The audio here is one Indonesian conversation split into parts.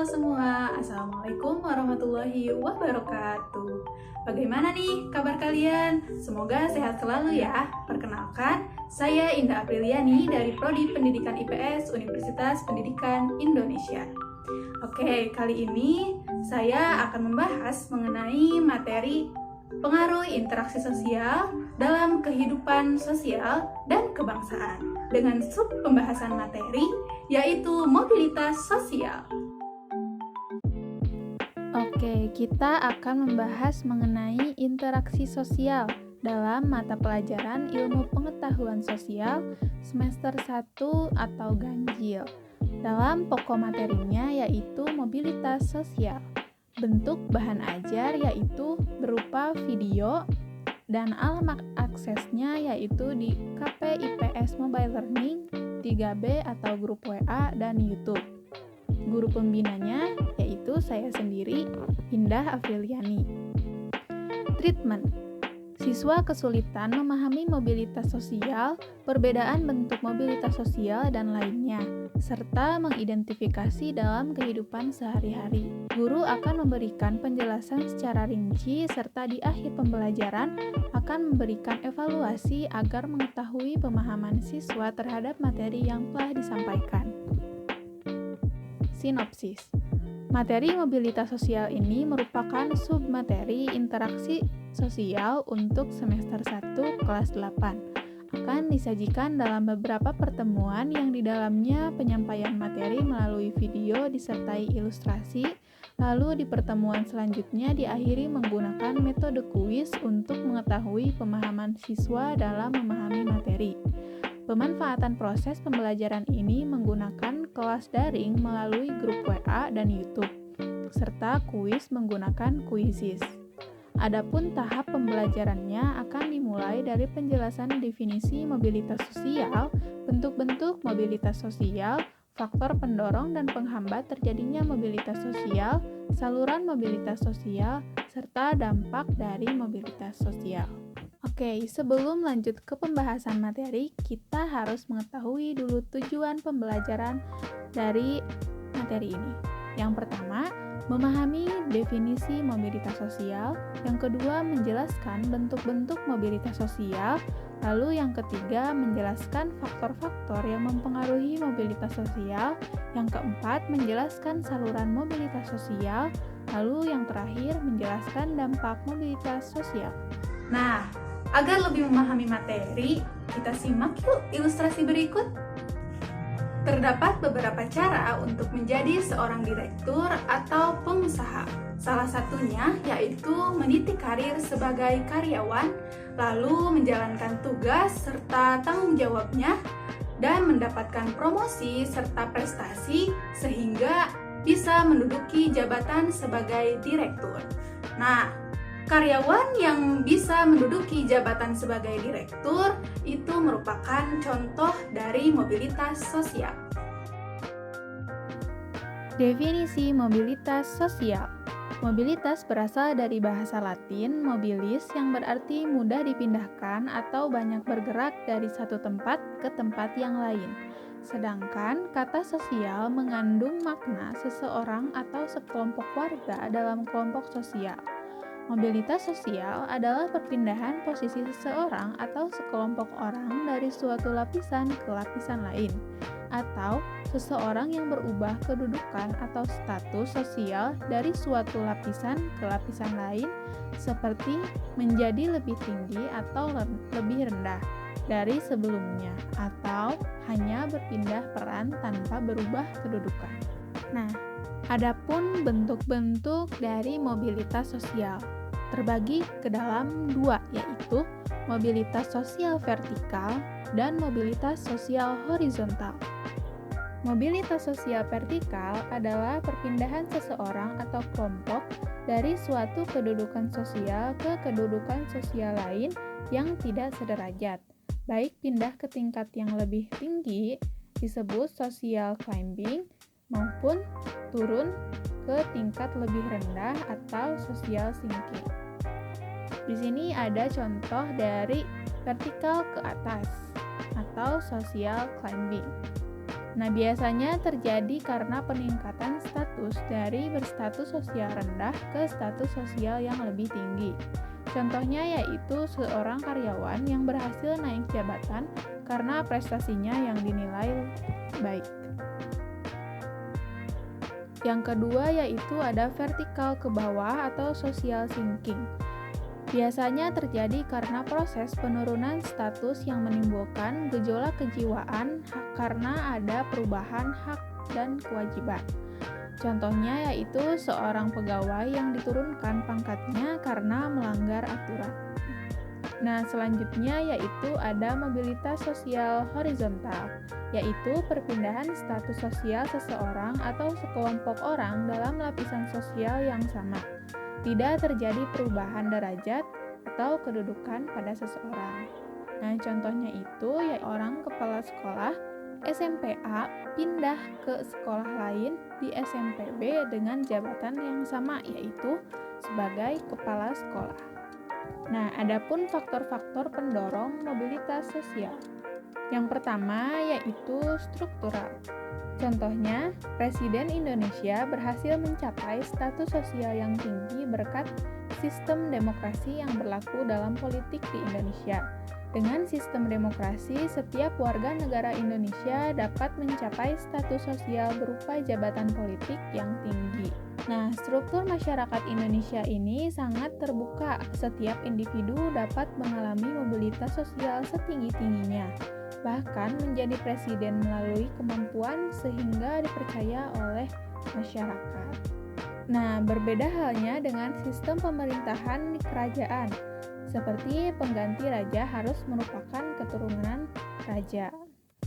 Halo semua, Assalamualaikum warahmatullahi wabarakatuh. Bagaimana nih kabar kalian? Semoga sehat selalu ya. Perkenalkan, saya Indah Apriliani dari Prodi Pendidikan IPS Universitas Pendidikan Indonesia. Oke, kali ini saya akan membahas mengenai materi pengaruh interaksi sosial dalam kehidupan sosial dan kebangsaan dengan sub pembahasan materi yaitu mobilitas sosial. Oke, kita akan membahas mengenai interaksi sosial dalam mata pelajaran Ilmu Pengetahuan Sosial semester 1 atau ganjil. Dalam pokok materinya yaitu mobilitas sosial. Bentuk bahan ajar yaitu berupa video dan alamat aksesnya yaitu di KP IPS Mobile Learning, 3B atau grup WA dan YouTube. Guru pembinanya yaitu saya sendiri, Indah Apriliani. Treatment. Siswa kesulitan memahami mobilitas sosial, perbedaan bentuk mobilitas sosial dan lainnya, serta mengidentifikasi dalam kehidupan sehari-hari. Guru akan memberikan penjelasan secara rinci serta di akhir pembelajaran akan memberikan evaluasi agar mengetahui pemahaman siswa terhadap materi yang telah disampaikan. Sinopsis. Materi mobilitas sosial ini merupakan submateri interaksi sosial untuk semester 1 kelas 8. Akan disajikan dalam beberapa pertemuan yang di dalamnya penyampaian materi melalui video disertai ilustrasi, lalu di pertemuan selanjutnya diakhiri menggunakan metode kuis untuk mengetahui pemahaman siswa dalam memahami materi. Pemanfaatan proses pembelajaran ini menggunakan kelas daring melalui grup WA dan YouTube, serta kuis menggunakan Quizizz. Adapun tahap pembelajarannya akan dimulai dari penjelasan definisi mobilitas sosial, bentuk-bentuk mobilitas sosial, faktor pendorong dan penghambat terjadinya mobilitas sosial, saluran mobilitas sosial, serta dampak dari mobilitas sosial. Oke, sebelum lanjut ke pembahasan materi, kita harus mengetahui dulu tujuan pembelajaran dari materi ini. Yang pertama, memahami definisi mobilitas sosial. Yang kedua, menjelaskan bentuk-bentuk mobilitas sosial. Lalu yang ketiga, menjelaskan faktor-faktor yang mempengaruhi mobilitas sosial. Yang keempat, menjelaskan saluran mobilitas sosial. Lalu yang terakhir, menjelaskan dampak mobilitas sosial. Nah, agar lebih memahami materi, kita simak yuk ilustrasi berikut. Terdapat beberapa cara untuk menjadi seorang direktur atau pengusaha. Salah satunya yaitu meniti karir sebagai karyawan, lalu menjalankan tugas serta tanggung jawabnya, dan mendapatkan promosi serta prestasi sehingga bisa menduduki jabatan sebagai direktur. Nah, karyawan yang bisa menduduki jabatan sebagai direktur itu merupakan contoh dari mobilitas sosial. Definisi mobilitas sosial. Mobilitas berasal dari bahasa Latin mobilis yang berarti mudah dipindahkan atau banyak bergerak dari satu tempat ke tempat yang lain. Sedangkan kata sosial mengandung makna seseorang atau sekelompok warga dalam kelompok sosial. Mobilitas sosial adalah perpindahan posisi seseorang atau sekelompok orang dari suatu lapisan ke lapisan lain, atau seseorang yang berubah kedudukan atau status sosial dari suatu lapisan ke lapisan lain, seperti menjadi lebih tinggi atau lebih rendah dari sebelumnya, atau hanya berpindah peran tanpa berubah kedudukan. Nah, adapun bentuk-bentuk dari mobilitas sosial terbagi ke dalam dua, yaitu mobilitas sosial vertikal dan mobilitas sosial horizontal. Mobilitas sosial vertikal adalah perpindahan seseorang atau kelompok dari suatu kedudukan sosial ke kedudukan sosial lain yang tidak sederajat, baik pindah ke tingkat yang lebih tinggi disebut social climbing maupun turun ke tingkat lebih rendah atau social sinking. Di sini ada contoh dari vertikal ke atas atau social climbing. Nah, biasanya terjadi karena peningkatan status dari berstatus sosial rendah ke status sosial yang lebih tinggi. Contohnya yaitu seorang karyawan yang berhasil naik jabatan karena prestasinya yang dinilai baik. Yang kedua yaitu ada vertikal ke bawah atau social sinking. Biasanya terjadi karena proses penurunan status yang menimbulkan gejolak kejiwaan karena ada perubahan hak dan kewajiban. Contohnya yaitu seorang pegawai yang diturunkan pangkatnya karena melanggar aturan. Nah, selanjutnya yaitu ada mobilitas sosial horizontal, yaitu perpindahan status sosial seseorang atau sekelompok orang dalam lapisan sosial yang sama. Tidak terjadi perubahan derajat atau kedudukan pada seseorang. Nah, contohnya itu ya orang kepala sekolah SMP A pindah ke sekolah lain di SMP B dengan jabatan yang sama yaitu sebagai kepala sekolah. Nah, adapun faktor-faktor pendorong mobilitas sosial. Yang pertama yaitu struktural. Contohnya, Presiden Indonesia berhasil mencapai status sosial yang tinggi berkat sistem demokrasi yang berlaku dalam politik di Indonesia. Dengan sistem demokrasi, setiap warga negara Indonesia dapat mencapai status sosial berupa jabatan politik yang tinggi. Nah, struktur masyarakat Indonesia ini sangat terbuka. Setiap individu dapat mengalami mobilitas sosial setinggi-tingginya. Bahkan menjadi presiden melalui kemampuan sehingga dipercaya oleh masyarakat. Nah, berbeda halnya dengan sistem pemerintahan di kerajaan, seperti pengganti raja harus merupakan keturunan raja.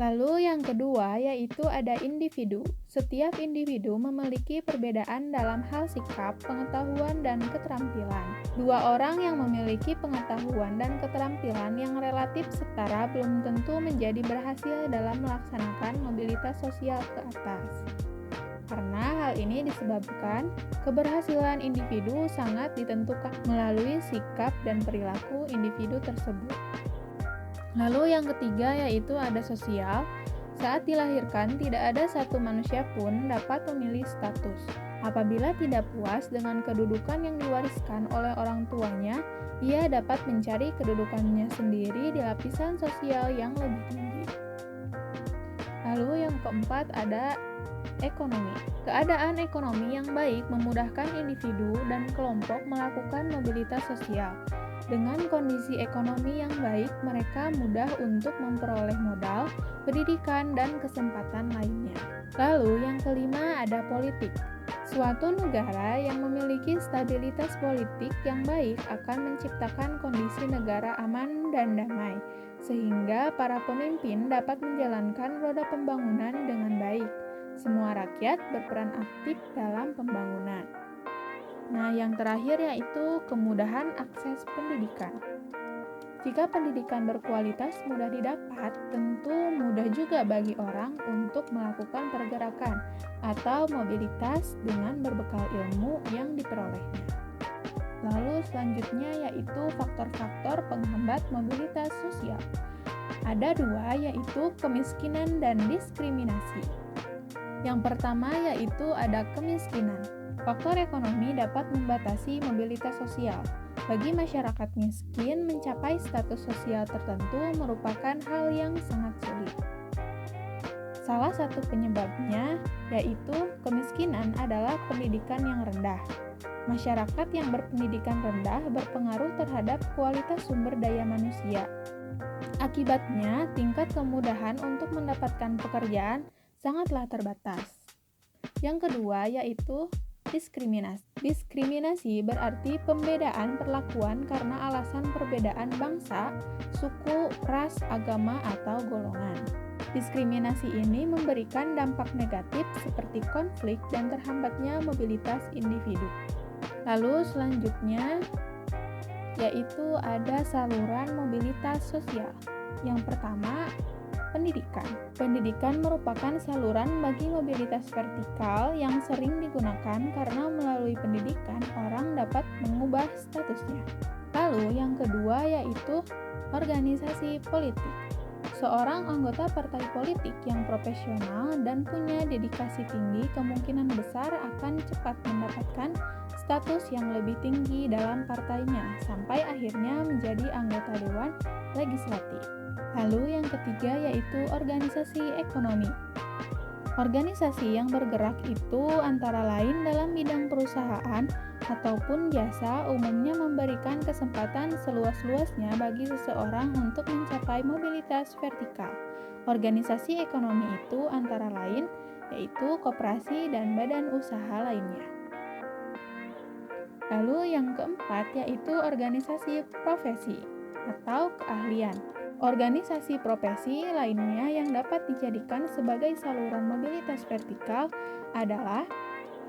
Lalu yang kedua yaitu ada individu. Setiap individu memiliki perbedaan dalam hal sikap, pengetahuan, dan keterampilan. Dua orang yang memiliki pengetahuan dan keterampilan yang relatif setara belum tentu menjadi berhasil dalam melaksanakan mobilitas sosial ke atas. Karena hal ini disebabkan keberhasilan individu sangat ditentukan melalui sikap dan perilaku individu tersebut. Lalu yang ketiga yaitu ada sosial. Saat dilahirkan, tidak ada satu manusia pun dapat memilih status. Apabila tidak puas dengan kedudukan yang diwariskan oleh orang tuanya, ia dapat mencari kedudukannya sendiri di lapisan sosial yang lebih tinggi. Lalu yang keempat ada ekonomi. Keadaan ekonomi yang baik memudahkan individu dan kelompok melakukan mobilitas sosial. Dengan kondisi ekonomi yang baik, mereka mudah untuk memperoleh modal, pendidikan, dan kesempatan lainnya. Lalu yang kelima ada politik. Suatu negara yang memiliki stabilitas politik yang baik akan menciptakan kondisi negara aman dan damai, sehingga para pemimpin dapat menjalankan roda pembangunan dengan baik. Semua rakyat berperan aktif dalam pembangunan. Nah, yang terakhir yaitu kemudahan akses pendidikan. Jika pendidikan berkualitas mudah didapat, tentu mudah juga bagi orang untuk melakukan pergerakan atau mobilitas dengan berbekal ilmu yang diperolehnya. Lalu selanjutnya yaitu faktor-faktor penghambat mobilitas sosial. Ada dua yaitu kemiskinan dan diskriminasi. Yang pertama yaitu ada kemiskinan. Faktor ekonomi dapat membatasi mobilitas sosial. Bagi masyarakat miskin, mencapai status sosial tertentu merupakan hal yang sangat sulit. Salah satu penyebabnya yaitu kemiskinan adalah pendidikan yang rendah. Masyarakat yang berpendidikan rendah berpengaruh terhadap kualitas sumber daya manusia. Akibatnya, tingkat kemudahan untuk mendapatkan pekerjaan sangatlah terbatas. Yang kedua yaitu diskriminasi. Diskriminasi berarti pembedaan perlakuan karena alasan perbedaan bangsa, suku, ras, agama, atau golongan. Diskriminasi ini memberikan dampak negatif seperti konflik dan terhambatnya mobilitas individu. Lalu selanjutnya yaitu ada saluran mobilitas sosial. Yang pertama, pendidikan. Pendidikan merupakan saluran bagi mobilitas vertikal yang sering digunakan karena melalui pendidikan orang dapat mengubah statusnya. Lalu yang kedua yaitu organisasi politik. Seorang anggota partai politik yang profesional dan punya dedikasi tinggi kemungkinan besar akan cepat mendapatkan status yang lebih tinggi dalam partainya sampai akhirnya menjadi anggota dewan legislatif. Lalu yang ketiga yaitu organisasi ekonomi. Organisasi yang bergerak itu antara lain dalam bidang perusahaan ataupun jasa umumnya memberikan kesempatan seluas-luasnya bagi seseorang untuk mencapai mobilitas vertikal. Organisasi ekonomi itu antara lain yaitu koperasi dan badan usaha lainnya. Lalu yang keempat yaitu organisasi profesi atau keahlian. Organisasi profesi lainnya yang dapat dijadikan sebagai saluran mobilitas vertikal adalah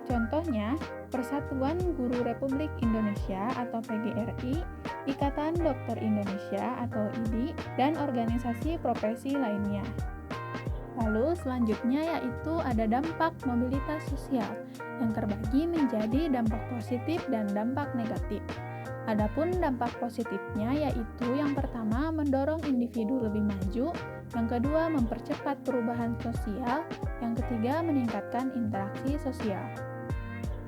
contohnya Persatuan Guru Republik Indonesia atau PGRI, Ikatan Dokter Indonesia atau IDI, dan organisasi profesi lainnya. Lalu selanjutnya yaitu ada dampak mobilitas sosial yang terbagi menjadi dampak positif dan dampak negatif. Adapun dampak positifnya yaitu yang pertama mendorong individu lebih maju, yang kedua mempercepat perubahan sosial, yang ketiga meningkatkan interaksi sosial.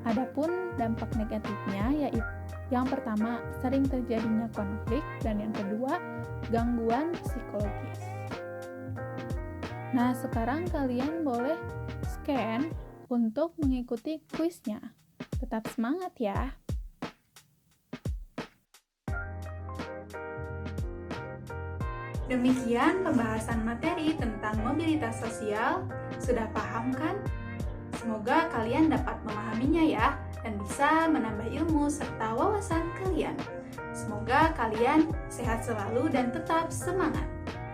Adapun dampak negatifnya yaitu yang pertama sering terjadinya konflik dan yang kedua gangguan psikologis. Nah, sekarang kalian boleh scan untuk mengikuti kuisnya. Tetap semangat ya! Demikian pembahasan materi tentang mobilitas sosial. Sudah paham kan? Semoga kalian dapat memahaminya ya, dan bisa menambah ilmu serta wawasan kalian. Semoga kalian sehat selalu dan tetap semangat.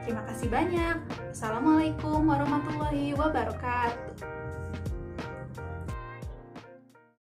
Terima kasih banyak. Assalamualaikum warahmatullahi wabarakatuh.